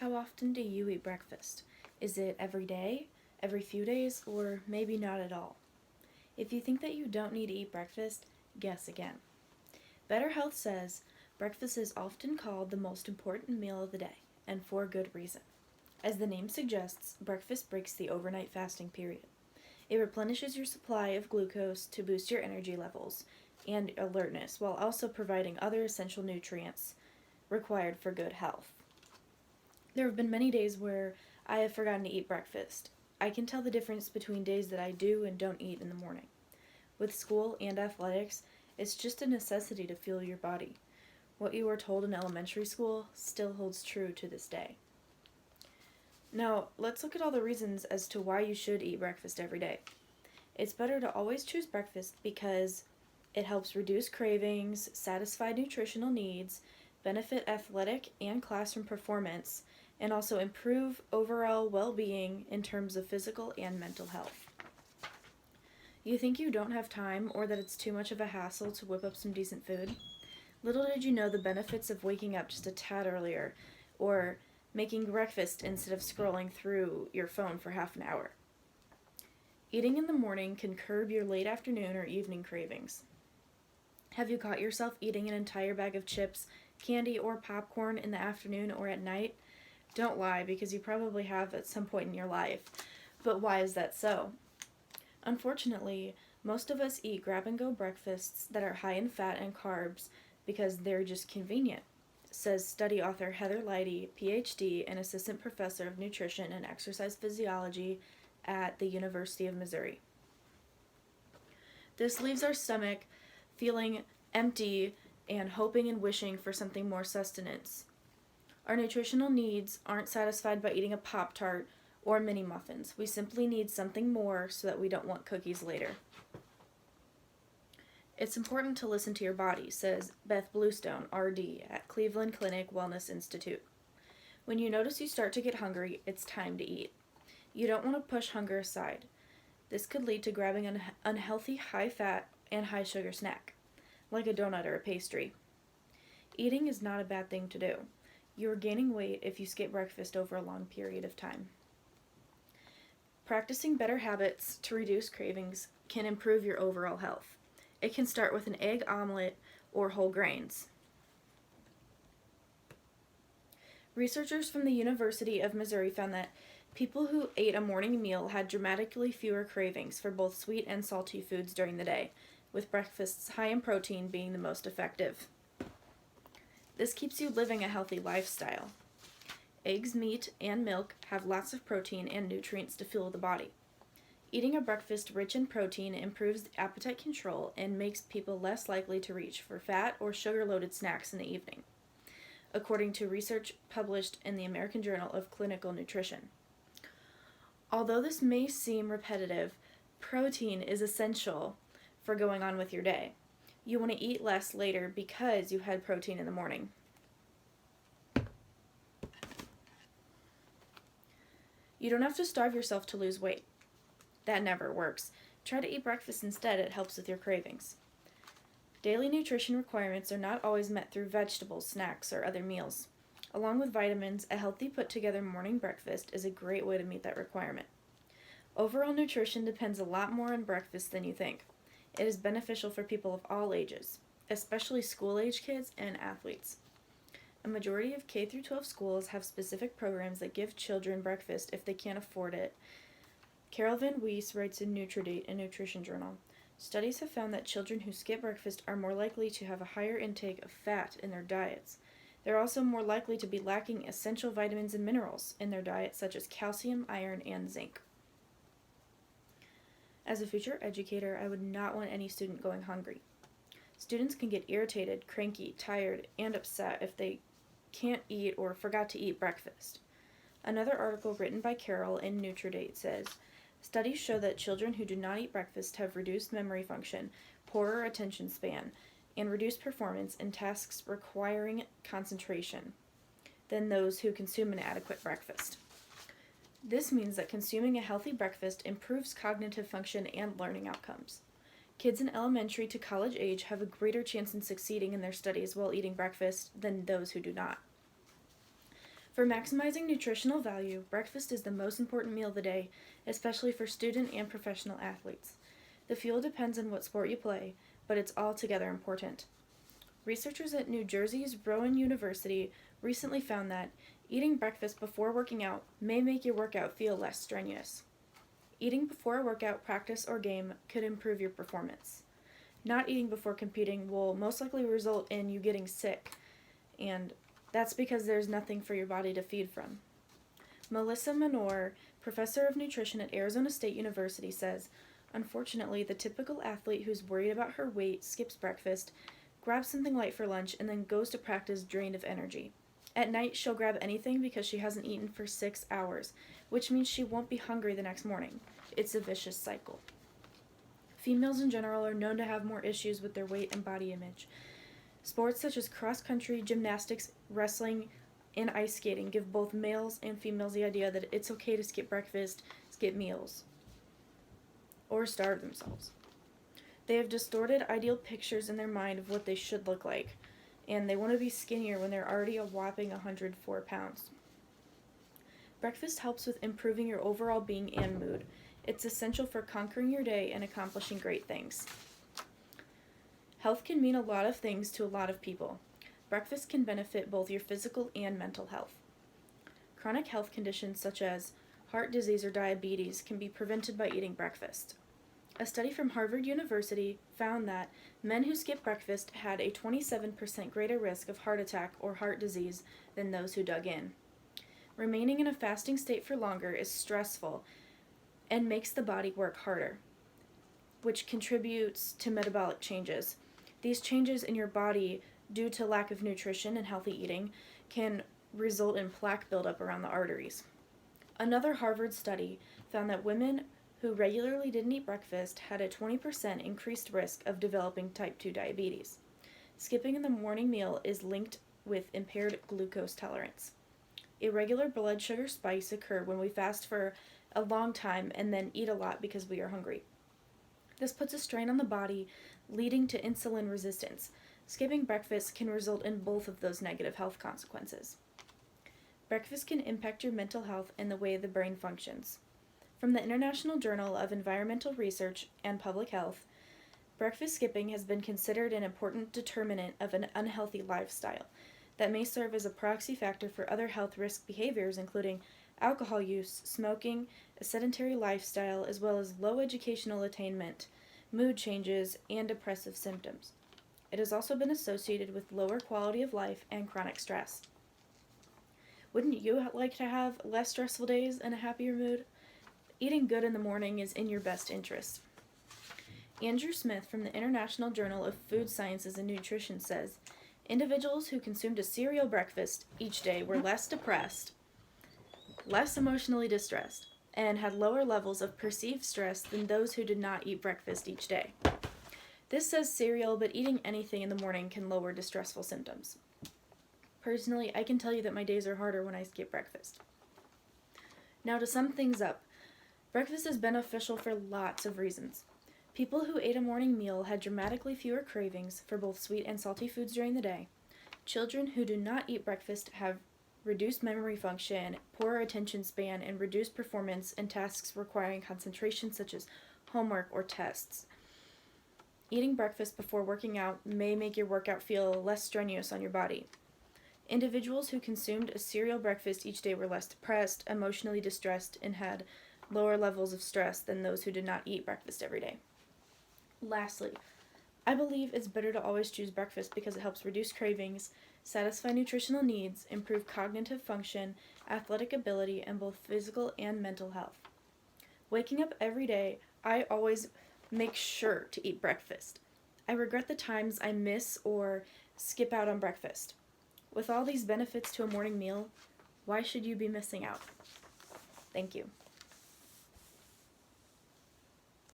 how often do you eat breakfast? Is it every day, every few days, or maybe not at all? If you think that you don't need to eat breakfast, guess again. Better Health says breakfast is often called the most important meal of the day, and for good reason. As the name suggests, breakfast breaks the overnight fasting period. It replenishes your supply of glucose to boost your energy levels and alertness, while also providing other essential nutrients required for good health. There have been many days where I have forgotten to eat breakfast. I can tell the difference between days that I do and don't eat in the morning. With school and athletics, it's just a necessity to fuel your body. What you were told in elementary school still holds true to this day. Now, let's look at all the reasons as to why you should eat breakfast every day. It's better to always choose breakfast because it helps reduce cravings, satisfy nutritional needs, benefit athletic and classroom performance, and also improve overall well-being in terms of physical and mental health. You think you don't have time or that it's too much of a hassle to whip up some decent food? Little did you know the benefits of waking up just a tad earlier or making breakfast instead of scrolling through your phone for half an hour. Eating in the morning can curb your late afternoon or evening cravings. Have you caught yourself eating an entire bag of chips, candy, or popcorn in the afternoon or at night? Don't lie, because you probably have at some point in your life. But why is that so? Unfortunately, most of us eat grab-and-go breakfasts that are high in fat and carbs because they're just convenient, says study author Heather Leidy, PhD and Assistant Professor of Nutrition and Exercise Physiology at the University of Missouri. This leaves our stomach feeling empty and hoping and wishing for something more sustenance. Our nutritional needs aren't satisfied by eating a Pop-Tart or mini muffins. We simply need something more so that we don't want cookies later. It's important to listen to your body, says Beth Bluestone, RD, at Cleveland Clinic Wellness Institute. When you notice you start to get hungry, it's time to eat. You don't want to push hunger aside. This could lead to grabbing an unhealthy, high-fat, and high-sugar snack, like a donut or a pastry. Eating is not a bad thing to do. You are gaining weight if you skip breakfast over a long period of time. Practicing better habits to reduce cravings can improve your overall health. It can start with an egg omelet or whole grains. Researchers from the University of Missouri found that people who ate a morning meal had dramatically fewer cravings for both sweet and salty foods during the day, with breakfasts high in protein being the most effective. This keeps you living a healthy lifestyle. Eggs, meat, and milk have lots of protein and nutrients to fuel the body. Eating a breakfast rich in protein improves appetite control and makes people less likely to reach for fat or sugar-loaded snacks in the evening, according to research published in the American Journal of Clinical Nutrition. Although this may seem repetitive, protein is essential for going on with your day. You want to eat less later because you had protein in the morning. You don't have to starve yourself to lose weight. That never works. Try to eat breakfast instead. It helps with your cravings. Daily nutrition requirements are not always met through vegetables, snacks, or other meals. Along with vitamins, a healthy put-together morning breakfast is a great way to meet that requirement. Overall nutrition depends a lot more on breakfast than you think. It is beneficial for people of all ages, especially school-age kids and athletes. A majority of K-12 schools have specific programs that give children breakfast if they can't afford it. Carol Van Wees writes in Nutridate, a nutrition journal, studies have found that children who skip breakfast are more likely to have a higher intake of fat in their diets. They're also more likely to be lacking essential vitamins and minerals in their diet, such as calcium, iron, and zinc. As a future educator, I would not want any student going hungry. Students can get irritated, cranky, tired, and upset if they can't eat or forgot to eat breakfast. Another article written by Carol in Nutridate says, studies show that children who do not eat breakfast have reduced memory function, poorer attention span, and reduced performance in tasks requiring concentration than those who consume an adequate breakfast. This means that consuming a healthy breakfast improves cognitive function and learning outcomes. Kids in elementary to college age have a greater chance in succeeding in their studies while eating breakfast than those who do not. For maximizing nutritional value, breakfast is the most important meal of the day, especially for student and professional athletes. The fuel depends on what sport you play, but it's altogether important. Researchers at New Jersey's Rowan University recently found that eating breakfast before working out may make your workout feel less strenuous. Eating before a workout, practice, or game could improve your performance. Not eating before competing will most likely result in you getting sick, and that's because there's nothing for your body to feed from. Melissa Minor, professor of nutrition at Arizona State University, says, "Unfortunately, the typical athlete who's worried about her weight skips breakfast, grabs something light for lunch, and then goes to practice drained of energy. At night, she'll grab anything because she hasn't eaten for 6 hours, which means she won't be hungry the next morning. It's a vicious cycle." Females in general are known to have more issues with their weight and body image. Sports such as cross-country, gymnastics, wrestling, and ice skating give both males and females the idea that it's okay to skip breakfast, skip meals, or starve themselves. They have distorted ideal pictures in their mind of what they should look like, and they want to be skinnier when they're already a whopping 104 pounds. Breakfast helps with improving your overall being and mood. It's essential for conquering your day and accomplishing great things. Health can mean a lot of things to a lot of people. Breakfast can benefit both your physical and mental health. Chronic health conditions such as heart disease or diabetes can be prevented by eating breakfast. A study from Harvard University found that men who skipped breakfast had a 27% greater risk of heart attack or heart disease than those who dug in. Remaining in a fasting state for longer is stressful and makes the body work harder, which contributes to metabolic changes. These changes in your body, due to lack of nutrition and healthy eating, can result in plaque buildup around the arteries. Another Harvard study found that women who regularly didn't eat breakfast had a 20% increased risk of developing type 2 diabetes. Skipping the morning meal is linked with impaired glucose tolerance. Irregular blood sugar spikes occur when we fast for a long time and then eat a lot because we are hungry. This puts a strain on the body, leading to insulin resistance. Skipping breakfast can result in both of those negative health consequences. Breakfast can impact your mental health and the way the brain functions. From the International Journal of Environmental Research and Public Health, breakfast skipping has been considered an important determinant of an unhealthy lifestyle that may serve as a proxy factor for other health risk behaviors, including alcohol use, smoking, a sedentary lifestyle, as well as low educational attainment, mood changes, and depressive symptoms. It has also been associated with lower quality of life and chronic stress. Wouldn't you like to have less stressful days and a happier mood? Eating good in the morning is in your best interest. Andrew Smith from the International Journal of Food Sciences and Nutrition says, individuals who consumed a cereal breakfast each day were less depressed, less emotionally distressed, and had lower levels of perceived stress than those who did not eat breakfast each day. This says cereal, but eating anything in the morning can lower distressful symptoms. Personally, I can tell you that my days are harder when I skip breakfast. Now, to sum things up, breakfast is beneficial for lots of reasons. People who ate a morning meal had dramatically fewer cravings for both sweet and salty foods during the day. Children who do not eat breakfast have reduced memory function, poorer attention span, and reduced performance in tasks requiring concentration such as homework or tests. Eating breakfast before working out may make your workout feel less strenuous on your body. Individuals who consumed a cereal breakfast each day were less depressed, emotionally distressed, and had lower levels of stress than those who did not eat breakfast every day. Lastly, I believe it's better to always choose breakfast because it helps reduce cravings, satisfy nutritional needs, improve cognitive function, athletic ability, and both physical and mental health. Waking up every day, I always make sure to eat breakfast. I regret the times I miss or skip out on breakfast. With all these benefits to a morning meal, why should you be missing out? Thank you.